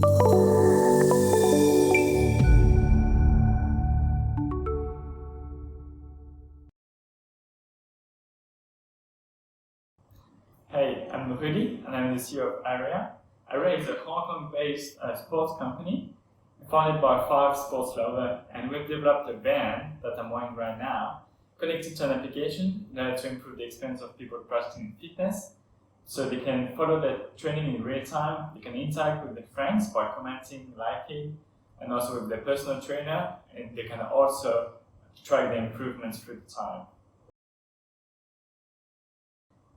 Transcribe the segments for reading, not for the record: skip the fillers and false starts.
Hey, I'm Rudy and I'm the CEO of Ahera. Ahera is a Hong Kong-based sports company founded by 5 sports lovers, and we've developed a band that I'm wearing right now connected to an application in order to improve the experience of people practicing fitness. So they can follow their training in real time, they can interact with their friends by commenting, liking, and also with their personal trainer, and they can also track the improvements through the time.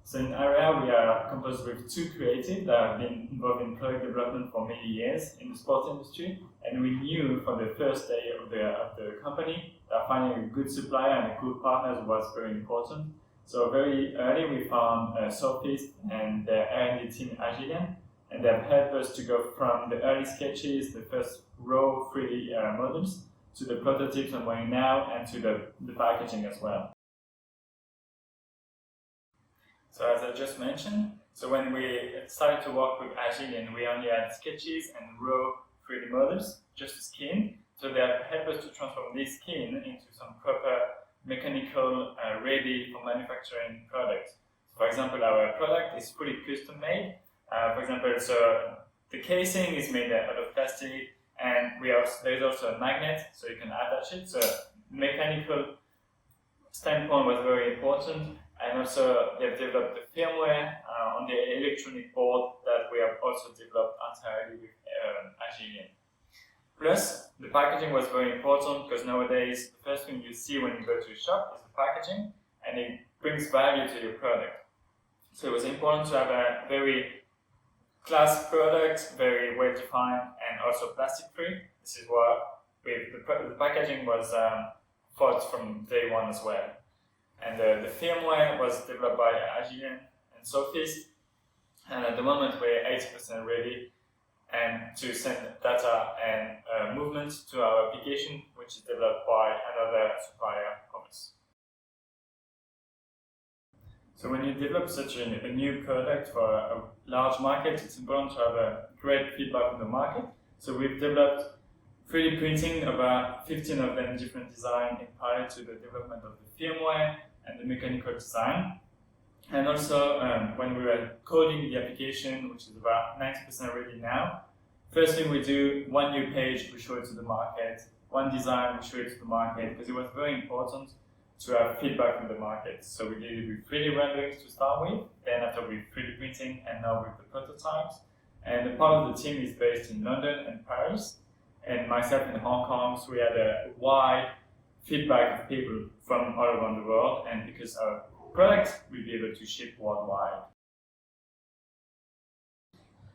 So in Ahera, we are composed with 2 creatives that have been involved in product development for many years in the sports industry, and we knew from the first day of the company that finding a good supplier and a good partner was very important. So very early we found Sofeast and the R&D team Agilian, and they've helped us to go from the early sketches, the first raw 3D models, to the prototypes I'm wearing now, and to the packaging as well. So as I just mentioned, so when we started to work with Agilian, we only had sketches and raw 3D models, just skin. So they have helped us to transform this skin into some proper mechanical, ready for manufacturing products. So for example, our product is fully custom made. For example, so the casing is made out of plastic, and there is also a magnet, so you can attach it. So mechanical standpoint was very important. And also, they've developed the firmware on the electronic board that we have also developed entirely with Agilian. Plus, the packaging was very important because nowadays, the first thing you see when you go to a shop is the packaging, and it brings value to your product. So it was important to have a very class product, very well defined, and also plastic free. This is what the packaging was thought from day one as well. And the firmware was developed by Agilian and Sofeast, and at the moment we're 80% ready and to send data and movement to our application, which is developed by another supplier of us. So when you develop such a new product for a large market, it's important to have a great feedback from the market. So we've developed 3D printing, about 15 of them different designs in parallel to the development of the firmware and the mechanical design. And also, when we were coding the application, which is about 90% ready now, first thing we do, one new page, we show it to the market, one design, we show it to the market, because it was very important to have feedback from the market. So we did it with 3D renderings to start with, then after with 3D printing, and now with the prototypes. And a part of the team is based in London and Paris, and myself in Hong Kong, so we had a wide feedback of people from all around the world, and because our product will be able to ship worldwide.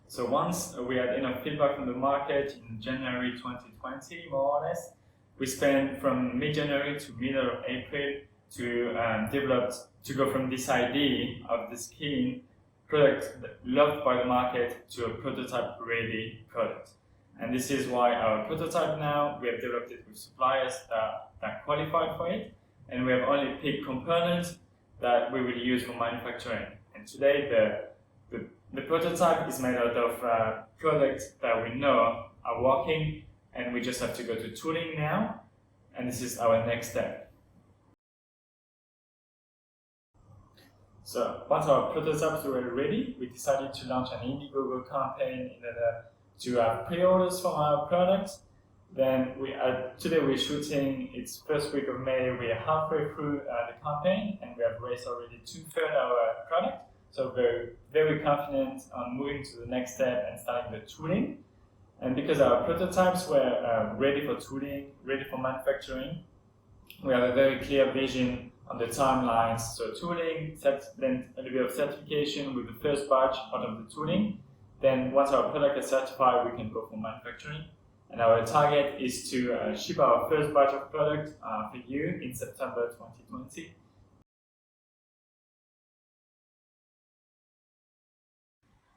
So once we had enough feedback from the market in January 2020, more or less, we spent from mid-January to middle of April to go from this idea of the skin product loved by the market to a prototype-ready product. And this is why our prototype now, we have developed it with suppliers that qualified for it, and we have only picked components that we will use for manufacturing. And today, the prototype is made out of products that we know are working, and we just have to go to tooling now, and this is our next step. So once our prototypes were ready, we decided to launch an Indiegogo campaign in order to have pre-orders for our products. Then today we're shooting, it's first week of May, we are halfway through the campaign, and we have raised already 2/3 our product. So very, very confident on moving to the next step and starting the tooling. And because our prototypes were ready for tooling, ready for manufacturing, we have a very clear vision on the timelines. So tooling, then a little bit of certification with the first batch out of the tooling. Then once our product is certified, we can go for manufacturing. And our target is to ship our first batch of product for you in September 2020.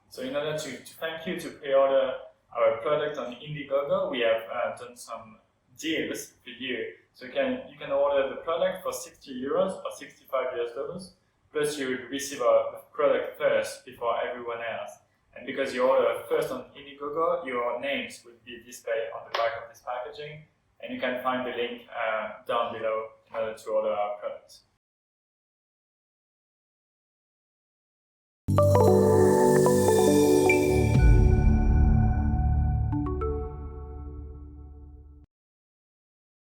So in order to thank you to pre-order our product on Indiegogo, we have done some deals for you. So you can order the product for €60 or $65 US, plus you will receive our product first before everyone else. And because you order first on Indiegogo, your names will be displayed on the back of this packaging, and you can find the link down below in order to order our products.